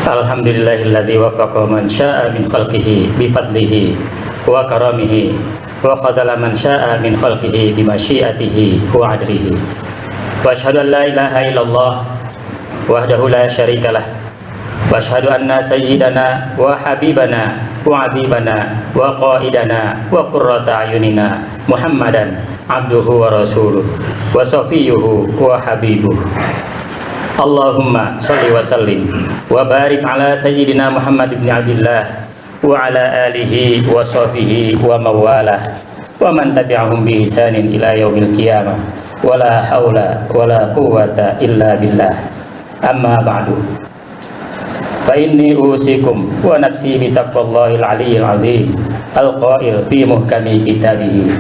Alhamdulillahilladzi wafaqa man syaa'a min khalqihi bifadlihi wa karamihi wa khadala man syaa'a min khalqihi bimasyiatihi wa adlihi. Wa asyhadu an la ilaha illallah wahdahu la syarikalah wa asyhadu anna sayyidana wa habibana wa adhibana wa qaidana wa qurrata ayunina Muhammadan abduhu wa rasuluh wa safiyuhu wa habibuh. Allahumma salli wa sallim wa barik ala sayyidina Muhammad ibn Abdillah wa ala alihi wa sahbihi wa mawalah wa man tabi'ahum bi ihsanin ila yaumil qiyamah wa la hawla wa la quwwata illa billah. Amma ba'du, fa inni usikum wa nafsi bi taqwallahil aliyyil azim al-qail fi muhkami kitabihi.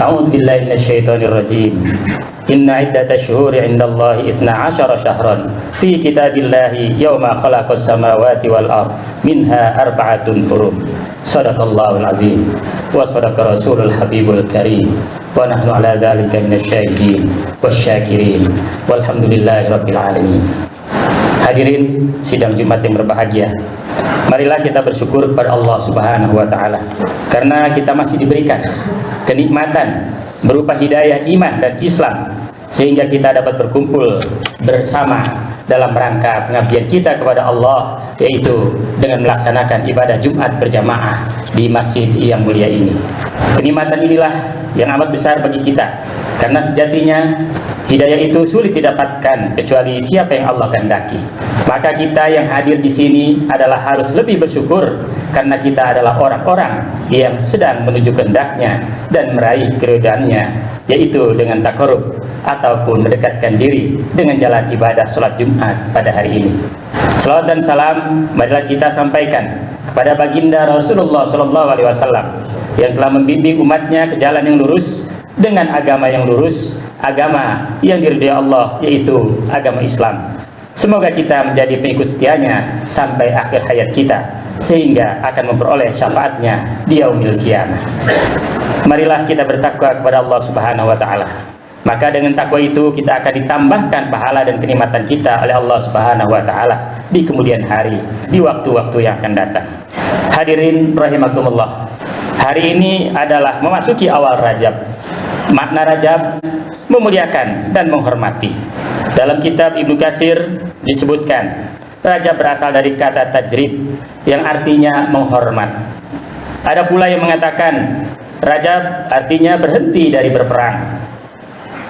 A'udzu billahi minasyaitonir rajim. Inna iddatash syuhuri 'indallahi 12 syahran fi kitabillahi yauma khalaqas samawati wal ard minha arba'atun hurum. Shadaqallahul azim wa shadaqa rasulul habibul karim wa nahnu ala dzalika minasyahidin wasyakirin walhamdulillahi rabbil alamin. Hadirin sidang Jumat yang berbahagia, marilah kita bersyukur kepada Allah Subhanahu wa taala karena kita masih diberikan kenikmatan berupa hidayah iman dan Islam, sehingga kita dapat berkumpul bersama dalam rangka pengabdian kita kepada Allah, yaitu dengan melaksanakan ibadah Jumat berjamaah di masjid yang mulia ini. Kenikmatan inilah yang amat besar bagi kita, karena sejatinya hidayah itu sulit didapatkan kecuali siapa yang Allah kehendaki. Maka kita yang hadir di sini adalah harus lebih bersyukur karena kita adalah orang-orang yang sedang menuju kehendaknya dan meraih keridhaannya, yaitu dengan takarrub ataupun mendekatkan diri dengan jalan ibadah sholat Jumat pada hari ini. Salawat dan salam marilah kita sampaikan kepada baginda Rasulullah SAW yang telah membimbing umatnya ke jalan yang lurus dengan agama yang lurus, agama yang diridhai Allah, yaitu agama Islam. Semoga kita menjadi pengikut setianya sampai akhir hayat kita, sehingga akan memperoleh syafaatnya di yaumil qiyamah. Marilah kita bertakwa kepada Allah Subhanahu wa taala. Maka dengan takwa itu kita akan ditambahkan pahala dan kenikmatan kita oleh Allah Subhanahu wa taala di kemudian hari, di waktu-waktu yang akan datang. Hadirin rahimakumullah. Hari ini adalah memasuki awal Rajab. Makna Rajab memuliakan dan menghormati. Dalam kitab Ibnu Katsir disebutkan Rajab berasal dari kata tajrib yang artinya menghormat. Ada pula yang mengatakan Rajab artinya berhenti dari berperang.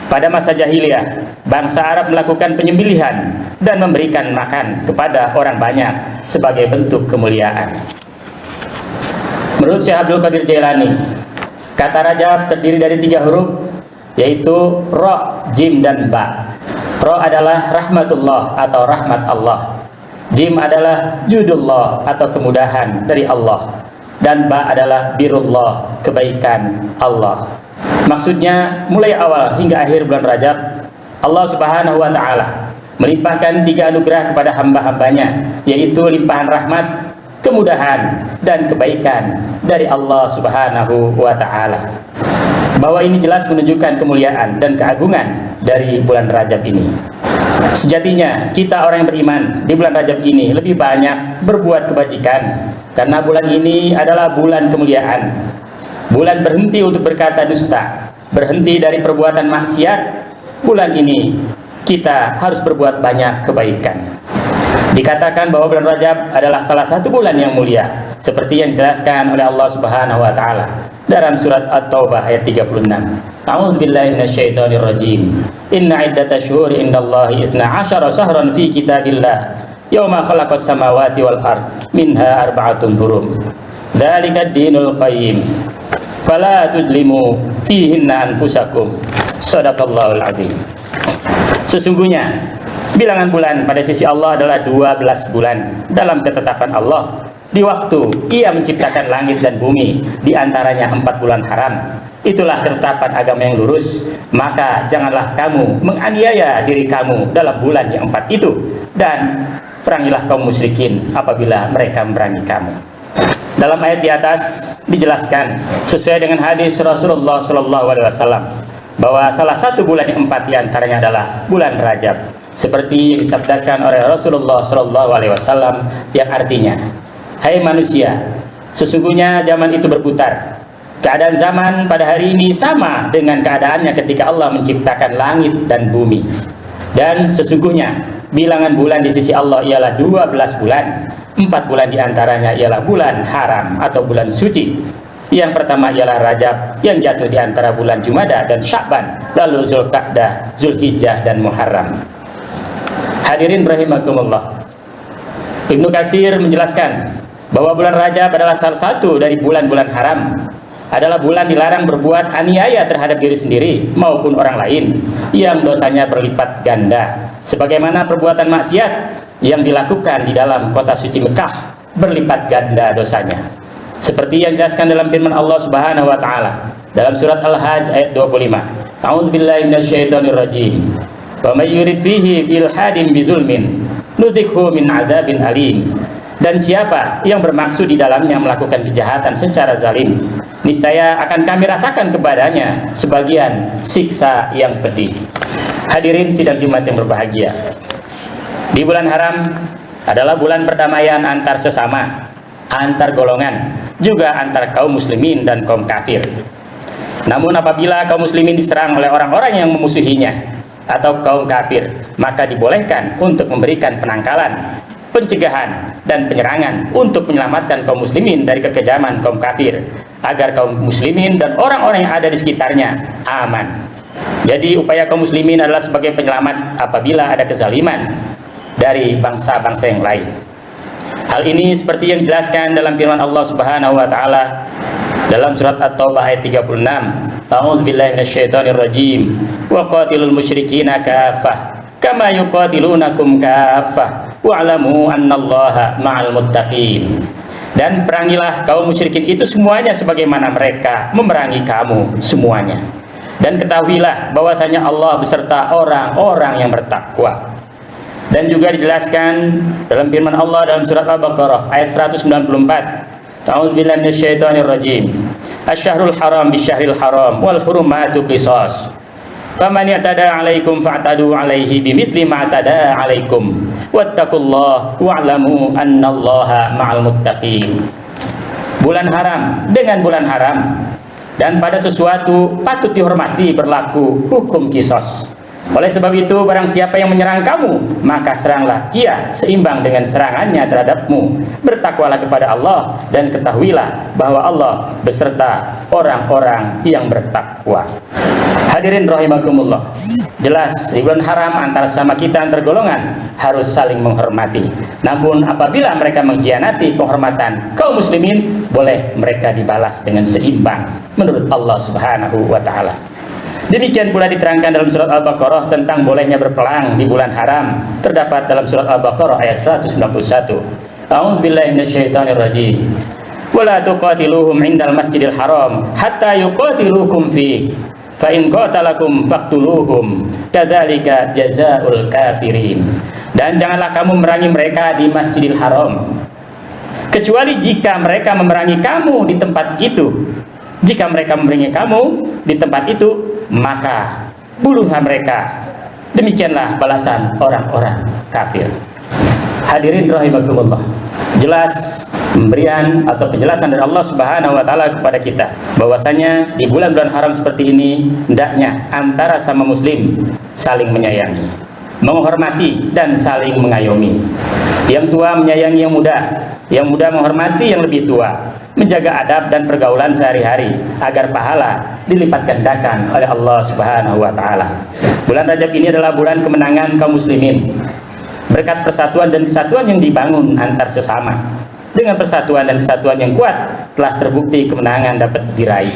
Pada masa jahiliyah, bangsa Arab melakukan penyembelihan dan memberikan makan kepada orang banyak sebagai bentuk kemuliaan. Menurut Syekh Abdul Qadir Jailani, kata Rajab terdiri dari 3 huruf, yaitu Ra, Jim, dan Ba. Ra adalah rahmatullah atau rahmat Allah. Jim adalah judullah atau kemudahan dari Allah. Dan Ba adalah birullah, kebaikan Allah. Maksudnya mulai awal hingga akhir bulan Rajab, Allah Subhanahu wa ta'ala melimpahkan 3 anugerah kepada hamba-hambanya, yaitu limpahan rahmat, kemudahan, dan kebaikan dari Allah Subhanahu wa ta'ala. Bahwa ini jelas menunjukkan kemuliaan dan keagungan dari bulan Rajab ini. Sejatinya kita orang yang beriman di bulan Rajab ini lebih banyak berbuat kebajikan, karena bulan ini adalah bulan kemuliaan, bulan berhenti untuk berkata dusta, berhenti dari perbuatan maksiat. Bulan ini kita harus berbuat banyak kebaikan. Dikatakan bahwa bulan Rajab adalah salah satu bulan yang mulia, seperti yang dijelaskan oleh Allah Subhanahu wa taala dalam surat At-Taubah ayat 36. A'udzu billahi minasyaitonir rajim. Inna iddatash syuhuri 'indallahi 12 syahran fi kitabillah yauma khalaqas samawati wal ard minha arba'atun hurum. Dzalikad dinul qayyim. Fala tuzlimu fihinna anfusakum. Shadaqallahul azim. Sesungguhnya bilangan bulan pada sisi Allah adalah 12 bulan dalam ketetapan Allah. Di waktu Ia menciptakan langit dan bumi, di antaranya 4 bulan haram. Itulah ketetapan agama yang lurus. Maka janganlah kamu menganiaya diri kamu dalam bulan yang 4 itu, dan perangilah kaum musyrikin apabila mereka memerangi kamu. Dalam ayat di atas dijelaskan sesuai dengan hadis Rasulullah SAW bahwa salah satu bulan yang 4 diantaranya adalah bulan Rajab. seperti yang disabdakan oleh Rasulullah SAW yang artinya, hai manusia, sesungguhnya zaman itu berputar. Keadaan zaman pada hari ini sama dengan keadaannya ketika Allah menciptakan langit dan bumi. Dan sesungguhnya bilangan bulan di sisi Allah ialah 12 bulan. 4 bulan diantaranya ialah bulan haram atau bulan suci. Yang pertama ialah Rajab yang jatuh di antara bulan Jumada dan Sya'ban, lalu Zulqa'dah, Zulhijjah dan Muharram. Hadirin rahimakumullah. Ibnu Katsir menjelaskan bahwa bulan Rajab adalah salah satu dari bulan-bulan haram. Adalah bulan dilarang berbuat aniaya terhadap diri sendiri maupun orang lain yang dosanya berlipat ganda, sebagaimana perbuatan maksiat yang dilakukan di dalam kota suci Mekah berlipat ganda dosanya, seperti yang dijelaskan dalam firman Allah Subhanahu wa taala dalam surat Al-Hajj ayat 25. A'udzubillahi minasyaitonirrajim. Wa may yurid fihi bil hadin bizulmin nudzikhu min adzabin alim. Dan siapa yang bermaksud di dalamnya melakukan kejahatan secara zalim, niscaya akan kami rasakan kepadanya sebagian siksa yang pedih. Hadirin sidang Jumat yang berbahagia, di bulan haram adalah bulan perdamaian antar sesama, antar golongan, juga antar kaum muslimin dan kaum kafir. Namun apabila kaum muslimin diserang oleh orang-orang yang memusuhinya atau kaum kafir, maka dibolehkan untuk memberikan penangkalan, pencegahan dan penyerangan untuk menyelamatkan kaum muslimin dari kekejaman kaum kafir, agar kaum muslimin dan orang-orang yang ada di sekitarnya aman. Jadi upaya kaum muslimin adalah sebagai penyelamat apabila ada kezaliman dari bangsa-bangsa yang lain. Hal ini seperti yang dijelaskan dalam firman Allah Subhanahu wa taala dalam surat At-Taubah ayat 36. A'udzubillahi minasyaitonirrajim. Wa qatilul musyrikina kaffah kama yuqatilunakum kaffah wa'lamu annallaha ma'al muttaqin. Dan perangilah kaum musyrikin itu semuanya sebagaimana mereka memerangi kamu semuanya. Dan ketahuilah bahwasanya Allah beserta orang-orang yang bertakwa. Dan juga dijelaskan dalam firman Allah dalam surat Al-Baqarah ayat 194. A'udzubillahi minasyaitonirrajim. Asy-syahrul haram bisyahril haram wal hurumatu qisas. Faman i'tada 'alaikum fa'tadu 'alaihi bimithli ma i'tada 'alaikum wattaqullaha wa'lamu annallaha ma'al muttaqin. Bulan haram dengan bulan haram, dan pada sesuatu patut dihormati berlaku hukum qisas. Oleh sebab itu, barang siapa yang menyerang kamu, maka seranglah ia seimbang dengan serangannya terhadapmu. Bertakwalah kepada Allah dan ketahuilah bahwa Allah beserta orang-orang yang bertakwa. Hadirin rahimakumullah. Jelas di bulan haram antara sama kita antar golongan harus saling menghormati. Namun apabila mereka mengkhianati penghormatan kaum muslimin, boleh mereka dibalas dengan seimbang menurut Allah Subhanahu wa taala. Demikian pula diterangkan dalam surat Al-Baqarah tentang bolehnya berperang di bulan haram. Terdapat dalam surat Al-Baqarah ayat 191. A'udzubillahi minasyaitonirrajim. Wala tuqatiluhum 'indal masjidil haram hatta yuqatilukum fihi. Fa in qatalakum faqtuluhum kadzalika jazaa'ul kafirin. Dan janganlah kamu memerangi mereka di Masjidil Haram kecuali jika mereka memerangi kamu di tempat itu. Jika mereka memerangi kamu di tempat itu, maka bunuhlah mereka. Demikianlah balasan orang-orang kafir. Hadirin rahimakumullah. Jelas pemberian atau penjelasan dari Allah Subhanahu wa taala kepada kita bahwasanya di bulan-bulan haram seperti ini hendaknya antara sama muslim saling menyayangi, menghormati dan saling mengayomi. Yang tua menyayangi yang muda menghormati yang lebih tua, menjaga adab dan pergaulan sehari-hari agar pahala dilipat gandakan oleh Allah Subhanahu wa taala. Bulan Rajab ini adalah bulan kemenangan kaum muslimin. Berkat persatuan dan kesatuan yang dibangun antar sesama, dengan persatuan dan kesatuan yang kuat telah terbukti kemenangan dapat diraih.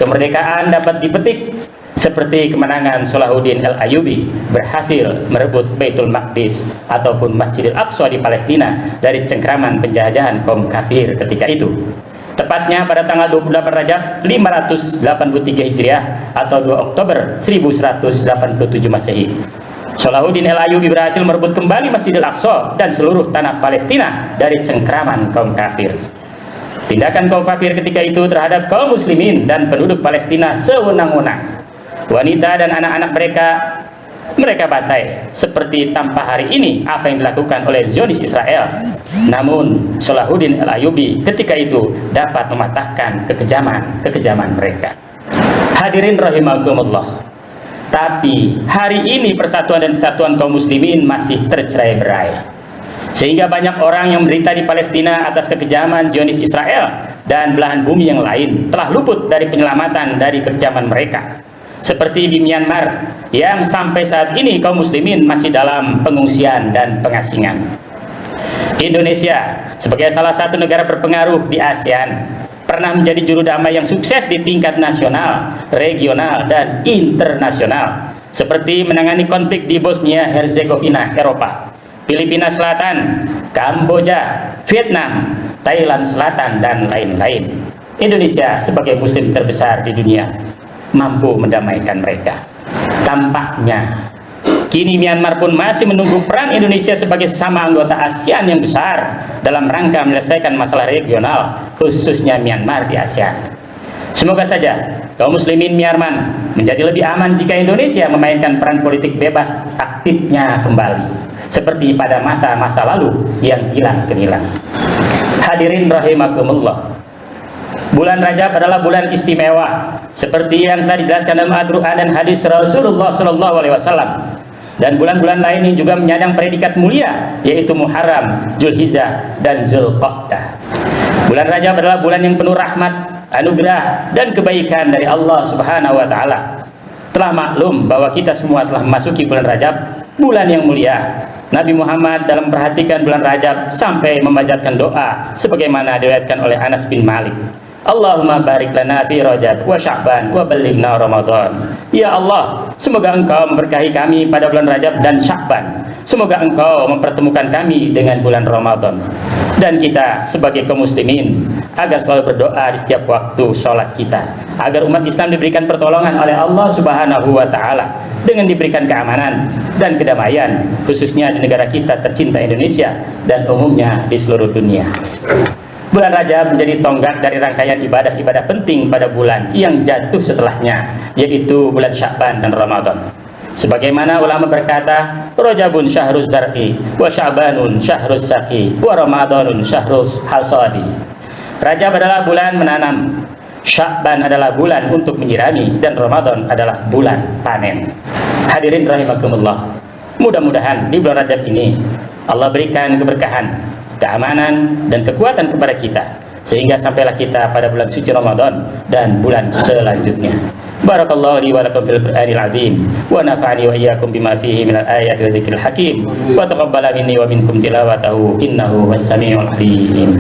Kemerdekaan dapat dipetik seperti kemenangan Salahuddin Al-Ayyubi berhasil merebut Baitul Maqdis ataupun Masjidil Aqsa di Palestina dari cengkraman penjajahan kaum kafir ketika itu. Tepatnya pada tanggal 28 Rajab 583 Hijriah atau 2 Oktober 1187 Masehi. Salahuddin Al-Ayyubi berhasil merebut kembali Masjidil Aqsa dan seluruh tanah Palestina dari cengkraman kaum kafir. Tindakan kaum kafir ketika itu terhadap kaum muslimin dan penduduk Palestina sewenang-wenang. Wanita dan anak-anak mereka mereka bantai seperti tanpa hari ini apa yang dilakukan oleh Zionis Israel. Namun Salahuddin Al-Ayyubi ketika itu dapat mematahkan kekejaman mereka. Hadirin rahimakumullah. Tapi hari ini persatuan dan kesatuan kaum muslimin masih tercerai-berai, sehingga banyak orang yang menderita di Palestina atas kekejaman Zionis Israel dan belahan bumi yang lain telah luput dari penyelamatan dari kekejaman mereka. Seperti di Myanmar yang sampai saat ini kaum muslimin masih dalam pengungsian dan pengasingan. Indonesia sebagai salah satu negara berpengaruh di ASEAN pernah menjadi juru damai yang sukses di tingkat nasional, regional, dan internasional, seperti menangani konflik di Bosnia Herzegovina, Eropa, Filipina Selatan, Kamboja, Vietnam, Thailand Selatan, dan lain-lain. Indonesia sebagai muslim terbesar di dunia mampu mendamaikan mereka. Tampaknya kini Myanmar pun masih menunggu peran Indonesia sebagai sesama anggota ASEAN yang besar dalam rangka menyelesaikan masalah regional, khususnya Myanmar di ASEAN. Semoga saja kaum muslimin Myanmar menjadi lebih aman jika Indonesia memainkan peran politik bebas aktifnya kembali, seperti pada masa-masa lalu yang hilang gemilang. Hadirin rahimakumullah. Bulan Rajab adalah bulan istimewa, seperti yang telah dijelaskan dalam Al-Quran dan hadis Rasulullah SAW. Dan bulan-bulan lain ini juga menyandang predikat mulia, yaitu Muharram, Zulhijjah, dan Zulqa'dah. Bulan Rajab adalah bulan yang penuh rahmat, anugerah, dan kebaikan dari Allah Subhanahu wa Ta'ala. Telah maklum bahwa kita semua telah memasuki bulan Rajab, bulan yang mulia. Nabi Muhammad dalam memperhatikan bulan Rajab sampai memanjatkan doa sebagaimana diriwayatkan oleh Anas bin Malik. Allahumma barik lana fi Rajab wa Sya'ban wa ballighna Ramadan. Ya Allah, semoga Engkau memberkahi kami pada bulan Rajab dan Sya'ban. Semoga Engkau mempertemukan kami dengan bulan Ramadan. Dan kita sebagai kaum muslimin agar selalu berdoa di setiap waktu sholat kita, agar umat Islam diberikan pertolongan oleh Allah Subhanahu wa Ta'ala dengan diberikan keamanan dan kedamaian, khususnya di negara kita tercinta Indonesia dan umumnya di seluruh dunia. Bulan Rajab menjadi tonggak dari rangkaian ibadah-ibadah penting pada bulan yang jatuh setelahnya, yaitu bulan Sya'ban dan Ramadan. Sebagaimana ulama berkata, Rajabun syahruz zar'i, wa Sya'banun syahruz saqi, wa Ramadanun syahruz hasadi. Rajab adalah bulan menanam, Sya'ban adalah bulan untuk menyirami, dan Ramadan adalah bulan panen. Hadirin rahimakumullah, mudah-mudahan di bulan Rajab ini Allah berikan keberkahan, keamanan, dan kekuatan kepada kita, sehingga sampailah kita pada bulan suci Ramadan dan bulan selanjutnya. Barakallahu li wa lakum fil Qur'anil azim wa nafa'ani wa iyyakum bima fihi minal ayati wa dzikril hakim wa taqabbala minni wa minkum tilawatahu innahu was-sami'ul alim.